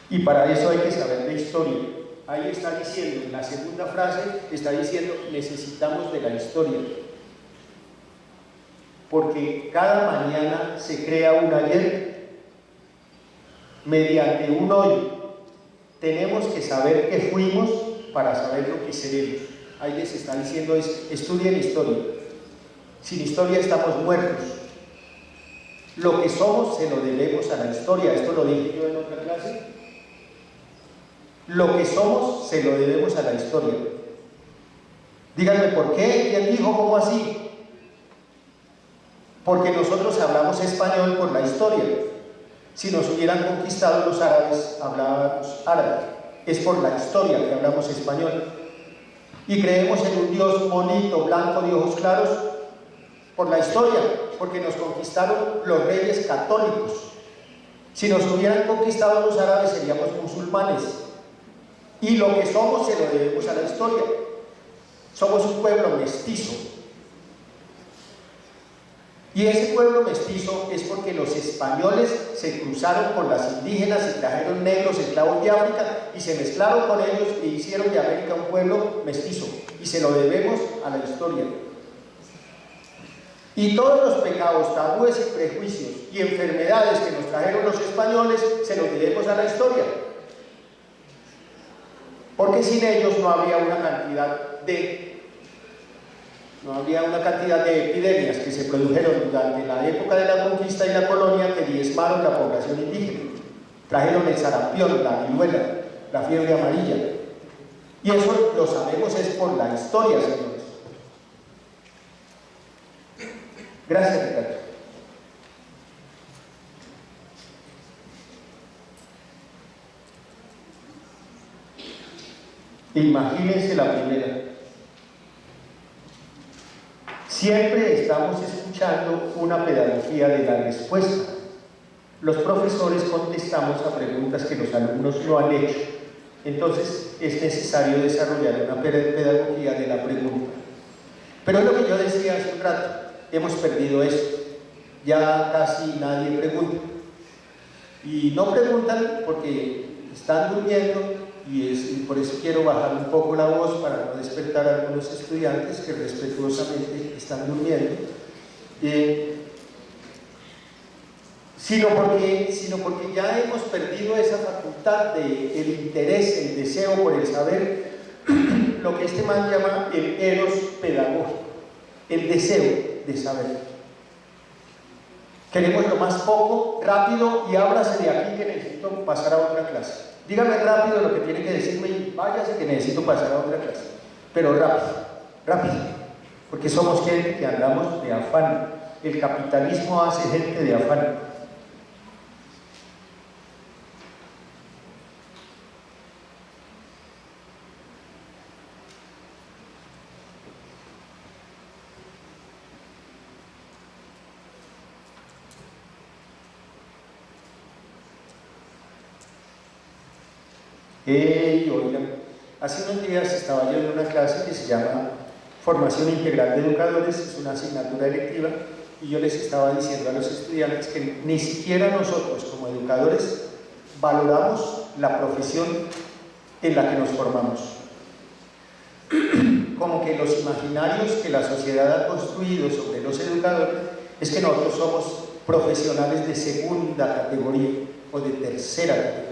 Y para eso hay que saber de historia. Ahí está diciendo, en la segunda frase, está diciendo, necesitamos de la historia. Porque cada mañana se crea un ayer mediante un hoy. Tenemos que saber qué fuimos para saber lo que seremos. Ahí les está diciendo, estudien historia. Sin historia estamos muertos. Lo que somos se lo debemos a la historia. Esto lo dije yo en otra clase. Lo que somos se lo debemos a la historia. Díganme por qué, ¿quién dijo? ¿Cómo así? Porque nosotros hablamos español por la historia. Si nos hubieran conquistado los árabes, hablábamos árabe. Es por la historia que hablamos español. Y creemos en un Dios bonito, blanco, de ojos claros, por la historia, porque nos conquistaron los reyes católicos. Si nos hubieran conquistado los árabes, seríamos musulmanes. Y lo que somos se lo debemos a la historia. Somos un pueblo mestizo. Y ese pueblo mestizo es porque los españoles se cruzaron con las indígenas y trajeron negros esclavos de África y se mezclaron con ellos e hicieron de América un pueblo mestizo. Y se lo debemos a la historia. Y todos los pecados, tabúes y prejuicios y enfermedades que nos trajeron los españoles se los debemos a la historia. Porque sin ellos no habría una cantidad de epidemias que se produjeron durante la época de la conquista y la colonia que diezmaron la población indígena. Trajeron el sarampión, la viruela, la fiebre amarilla. Y eso lo sabemos es por la historia, señores. Gracias, Ricardo. Imagínense la primera. Siempre estamos escuchando una pedagogía de la respuesta. Los profesores contestamos a preguntas que los alumnos no han hecho. Entonces es necesario desarrollar una pedagogía de la pregunta. Pero es lo que yo decía hace un rato, hemos perdido esto. Ya casi nadie pregunta. Y no preguntan porque están durmiendo. Y por eso quiero bajar un poco la voz para no despertar a algunos estudiantes que respetuosamente están durmiendo, sino porque ya hemos perdido esa facultad del interés, el deseo por el saber, lo que este man llama el eros pedagógico, el deseo de saber. Queremos lo más poco, rápido, y ábrase de aquí que necesito pasar a otra clase. Dígame rápido lo que tiene que decirme y váyase que necesito pasar a otra clase. Pero rápido, rápido. Porque somos gente que andamos de afán. El capitalismo hace gente de afán. Oigan, Hace unos días estaba yo en una clase que se llama Formación Integral de Educadores, es una asignatura electiva, y yo les estaba diciendo a los estudiantes que ni siquiera nosotros como educadores valoramos la profesión en la que nos formamos. Como que los imaginarios que la sociedad ha construido sobre los educadores es que nosotros somos profesionales de segunda categoría o de tercera categoría.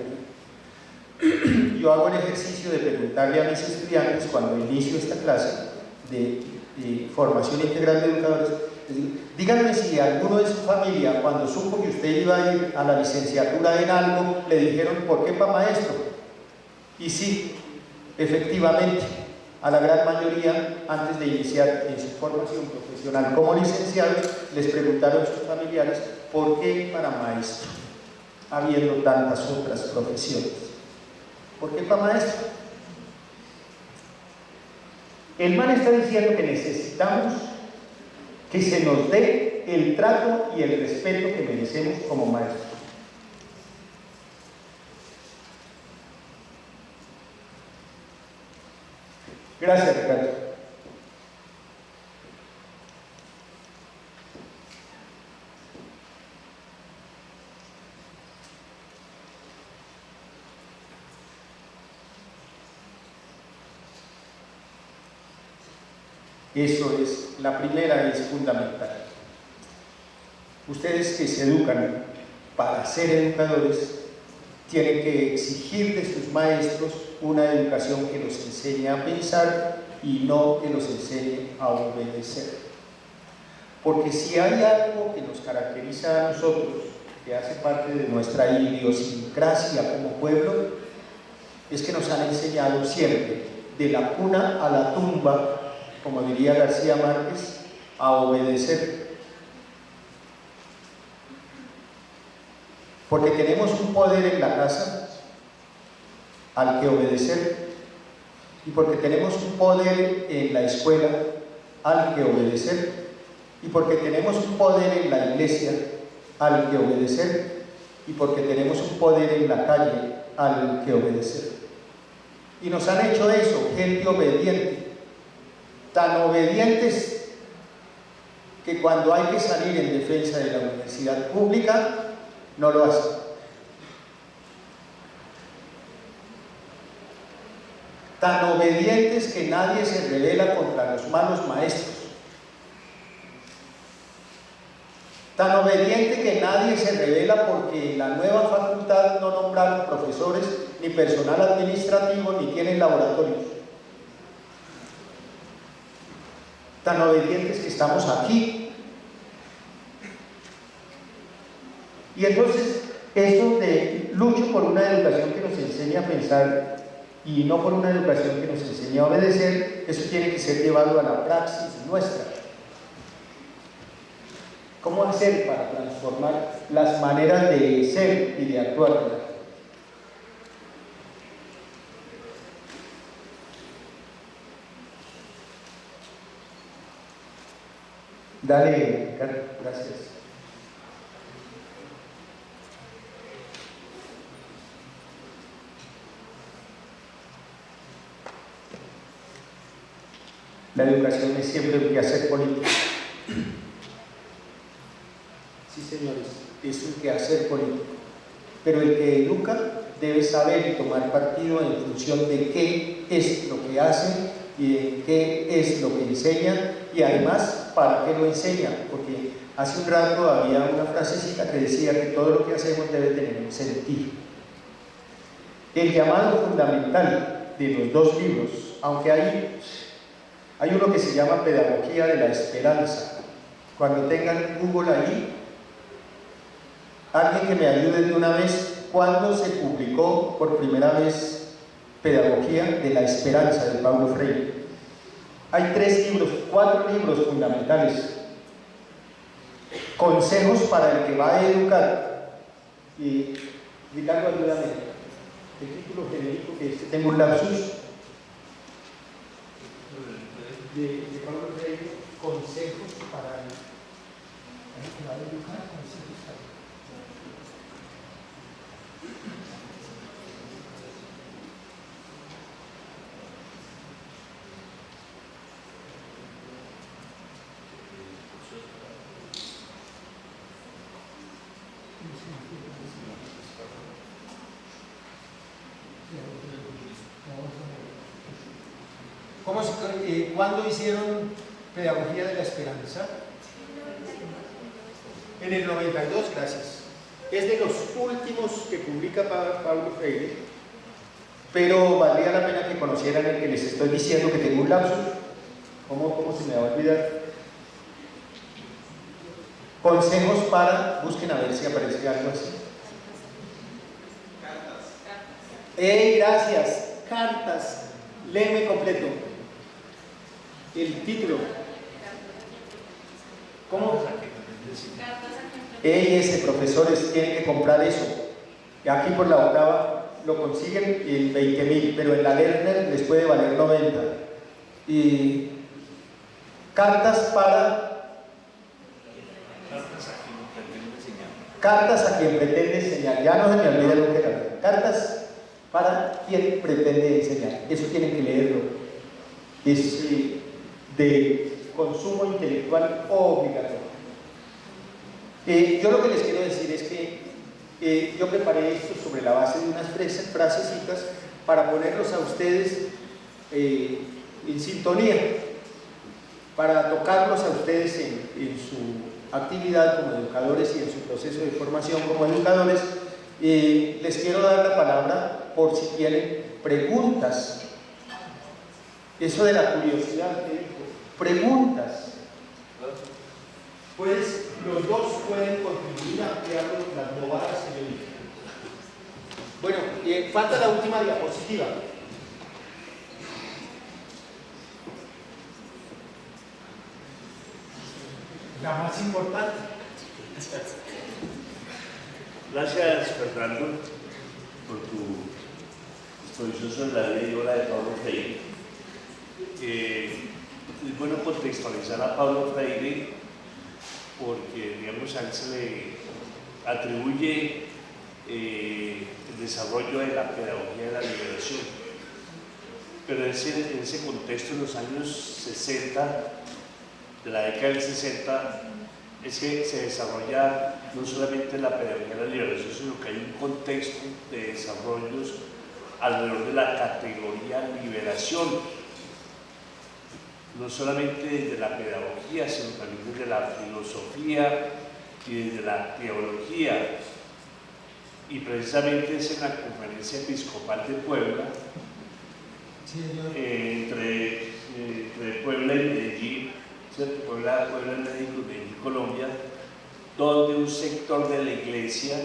Yo hago el ejercicio de preguntarle a mis estudiantes cuando inicio esta clase de formación integral de educadores, les digo, díganme si alguno de su familia, cuando supo que usted iba a ir a la licenciatura en algo, le dijeron, ¿por qué para maestro? Y sí, efectivamente, a la gran mayoría, antes de iniciar en su formación profesional como licenciados, les preguntaron a sus familiares, ¿por qué para maestro? Habiendo tantas otras profesiones. ¿Por qué para maestro? El man está diciendo que necesitamos que se nos dé el trato y el respeto que merecemos como maestros. Gracias, Ricardo. Eso es, la primera es fundamental. Ustedes que se educan para ser educadores, tienen que exigir de sus maestros una educación que los enseñe a pensar y no que los enseñe a obedecer. Porque si hay algo que nos caracteriza a nosotros, que hace parte de nuestra idiosincrasia como pueblo, es que nos han enseñado siempre, de la cuna a la tumba, como diría García Márquez, a obedecer. Porque tenemos un poder en la casa al que obedecer, y porque tenemos un poder en la escuela al que obedecer, y porque tenemos un poder en la iglesia al que obedecer, y porque tenemos un poder en la calle al que obedecer. Y nos han hecho eso, gente obediente, tan obedientes que cuando hay que salir en defensa de la universidad pública, no lo hacen. Tan obedientes que nadie se rebela contra los malos maestros. Tan obediente que nadie se rebela porque en la nueva facultad no nombraron profesores ni personal administrativo ni tienen laboratorios. Tan obedientes que estamos aquí. Y entonces, eso de lucho por una educación que nos enseñe a pensar y no por una educación que nos enseñe a obedecer, eso tiene que ser llevado a la praxis nuestra. ¿Cómo hacer para transformar las maneras de ser y de actuar? Dale, Ricardo, gracias. La educación es siempre un quehacer político. Sí, señores, es un quehacer político. Pero el que educa debe saber y tomar partido en función de qué es lo que hace y de qué es lo que enseña, y además para qué lo enseña, porque hace un rato había una frasecita que decía que todo lo que hacemos debe tener un sentido. El llamado fundamental de los dos libros, aunque hay uno que se llama Pedagogía de la Esperanza. Cuando tengan Google ahí, alguien que me ayude de una vez, ¿cuándo se publicó por primera vez Pedagogía de la Esperanza de Paulo Freire? Hay 4 libros fundamentales. Consejos para el que va a educar. Y Ricardo, ayúdame. El título genérico que tengo un lapsus. De Paulo Freire, consejos para el que va a educar, consejos para ¿Cuándo hicieron Pedagogía de la Esperanza? En el 92, gracias. Es de los últimos que publica Paulo Freire, pero valdría la pena que conocieran el que les estoy diciendo, que tengo un lapsus. ¿Cómo se me va a olvidar? Consejos para, busquen a ver si aparece algo así. Gracias. Cartas. Léeme completo. El título. ¿Cómo? Ese, profesores, tienen que comprar eso. Aquí por la octava lo consiguen en 20.000, pero en la Lerner les puede valer 90. Y cartas para... Cartas a quien pretende enseñar. Ya no se me olvida lo que era. Cartas para quien pretende enseñar. Eso tienen que leerlo. Es de consumo intelectual obligatorio. Yo lo que les quiero decir es que yo preparé esto sobre la base de unas frasecitas para ponerlos a ustedes en sintonía, para tocarlos a ustedes en su actividad como educadores y en su proceso de formación como educadores. Les quiero dar la palabra por si tienen preguntas. Eso de la curiosidad que dijo, preguntas. Pues los dos pueden contribuir a ampliar las bobadas que yo dije. Bueno, falta la última diapositiva. La más importante. Gracias, Fernando, por tu exposición sobre la ley y obra de Paulo Freire. Es bueno contextualizar a Paulo Freire porque, digamos, a él se le atribuye el desarrollo de la pedagogía de la liberación. Pero en ese contexto, en los años 60, de la década del 60, es que se desarrolla no solamente la pedagogía de la liberación, sino que hay un contexto de desarrollos alrededor de la categoría liberación, no solamente desde la pedagogía, sino también desde la filosofía y desde la teología. Y precisamente es en la Conferencia Episcopal de Puebla, entre Puebla y Medellín, Puebla, Medellín, Colombia, donde un sector de la iglesia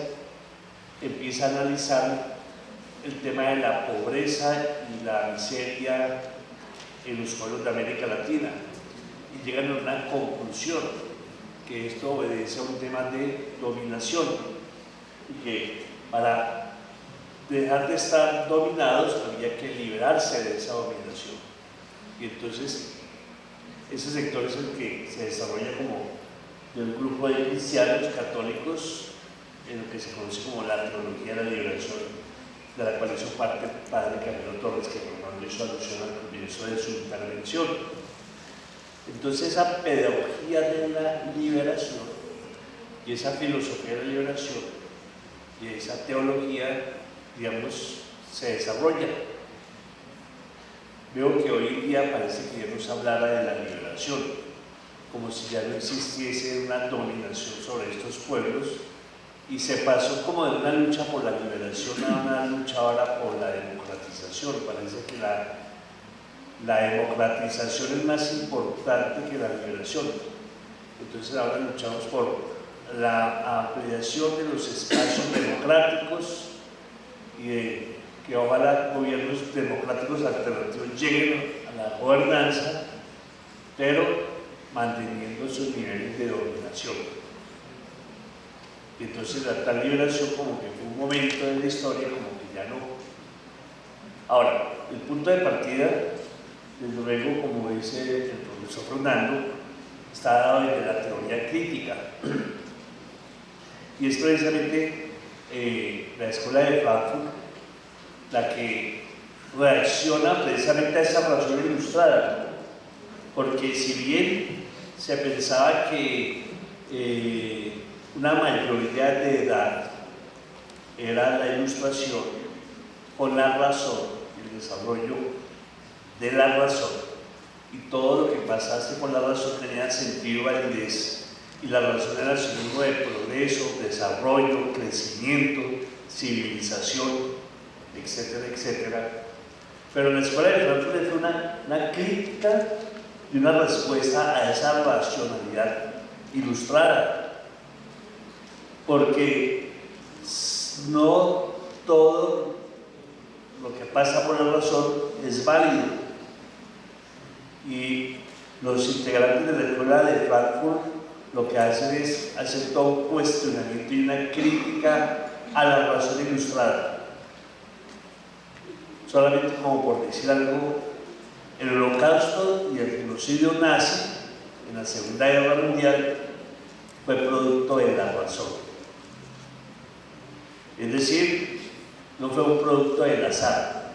empieza a analizar el tema de la pobreza y la miseria en los pueblos de América Latina y llegan a una conclusión, que esto obedece a un tema de dominación y que para dejar de estar dominados había que liberarse de esa dominación. Y entonces ese sector es el que se desarrolla como de un grupo de cristianos católicos en lo que se conoce como la teología de la liberación, de la cual hizo parte el padre Camilo Torres, que Fernando hizo alusión al comienzo de su intervención. Entonces esa pedagogía de la liberación y esa filosofía de la liberación y esa teología, digamos, se desarrolla. Veo que hoy en día parece que ya no se hablara de la liberación, como si ya no existiese una dominación sobre estos pueblos, y se pasó como de una lucha por la liberación a una lucha ahora por la democratización. Parece que la democratización es más importante que la liberación. Entonces ahora luchamos por la ampliación de los espacios democráticos y de que ojalá gobiernos democráticos alternativos lleguen a la gobernanza, pero manteniendo sus niveles de dominación. Y entonces la tal liberación como que fue un momento de la historia como que ya no. Ahora, el punto de partida, desde luego, como dice el profesor Fernando, está dado desde la teoría crítica. Y es precisamente la Escuela de Frankfurt la que reacciona precisamente a esa razón ilustrada, porque si bien se pensaba que una mayoría de edad era la ilustración con la razón, el desarrollo de la razón, y todo lo que pasase con la razón tenía sentido y validez, y la razón era sinónimo de progreso, desarrollo, crecimiento, civilización, etcétera, etcétera. Pero en la escuela de Frankfurt fue una crítica y una respuesta a esa racionalidad ilustrada, porque no todo lo que pasa por la razón es válido, y los integrantes de la escuela de Frankfurt lo que hacen es hacer todo un cuestionamiento y una crítica a la razón ilustrada. Solamente como por decir algo, el Holocausto y el genocidio nazi en la Segunda Guerra Mundial fue producto de la razón. Es decir, no fue un producto del azar.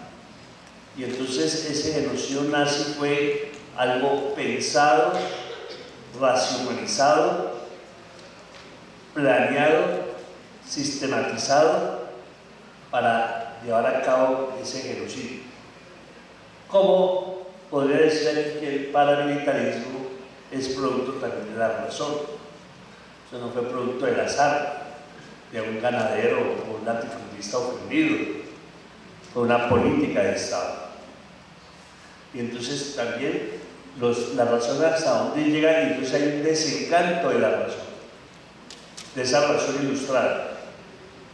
Y entonces ese genocidio nazi fue algo pensado, racionalizado, planeado, sistematizado para llevar a cabo ese genocidio. ¿Cómo podría decir que el paramilitarismo es producto también de la razón? Eso no fue producto del azar, de un ganadero o un latifundista ofendido, fue una política de Estado. Y entonces también la razón hasta dónde llega, y entonces hay un desencanto de la razón, de esa razón ilustrada.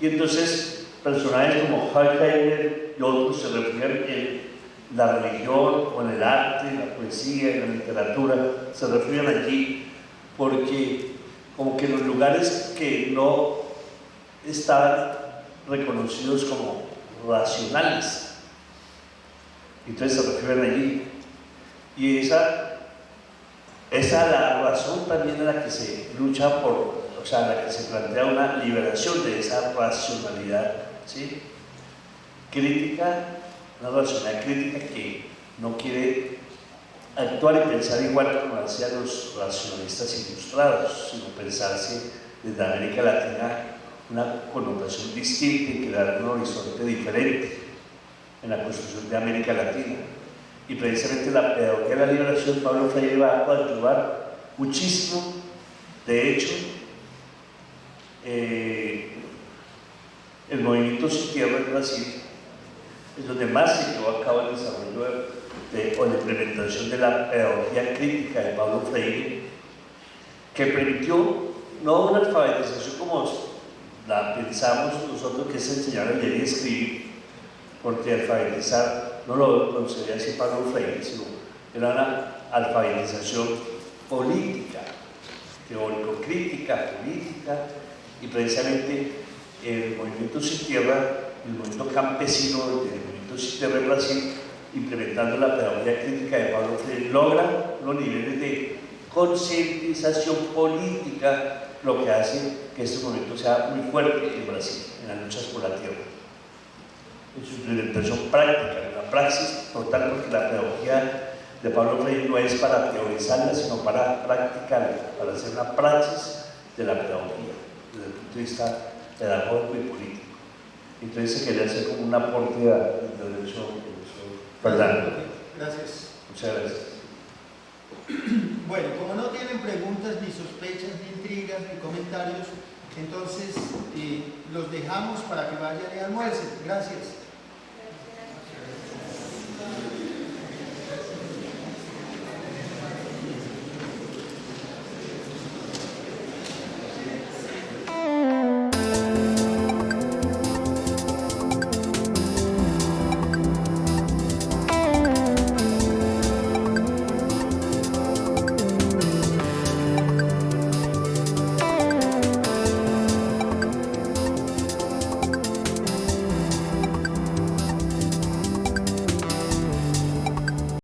Y entonces personajes como Heidegger y otros se refugian en la religión o en el arte, en la poesía, en la literatura, se refugian allí porque como que los lugares que no estaban reconocidos como racionales, entonces se refieren allí, y esa la razón también es la que se lucha por, o sea, la que se plantea una liberación de esa racionalidad, ¿sí? Crítica, una racionalidad crítica que no quiere actuar y pensar igual como hacían los racionalistas ilustrados, sino pensarse desde América Latina una connotación distinta y crear un horizonte diferente en la construcción de América Latina. Y precisamente la pedagogía de la liberación, Pablo Freire va a coadyuvar muchísimo. De hecho, el movimiento Sin Tierra en Brasil es donde más se llevó a cabo el desarrollo o la implementación de la pedagogía crítica de Pablo Freire, que permitió no una alfabetización como la pensamos nosotros, que es enseñar a leer y escribir, porque alfabetizar no lo concebía así Pablo Freire, sino era una alfabetización política, teórico-crítica, política, y precisamente el movimiento Sin Tierra, el movimiento campesino del movimiento Sin Tierra en Brasil, implementando la pedagogía crítica de Pablo Freire, logra los niveles de concientización política, lo que hace que este movimiento sea muy fuerte en Brasil, en las luchas por la tierra. En su implementación práctica, en la praxis total, porque la pedagogía de Pablo Freire no es para teorizarla, sino para practicarla, para hacer una praxis de la pedagogía, desde el punto de vista pedagógico y político. Entonces se quería hacer como un aporte a la intervención. Fernando. Gracias. Muchas gracias. Bueno, como no tienen preguntas, ni sospechas, ni intrigas, ni comentarios, entonces los dejamos para que vayan y almuercen. Gracias.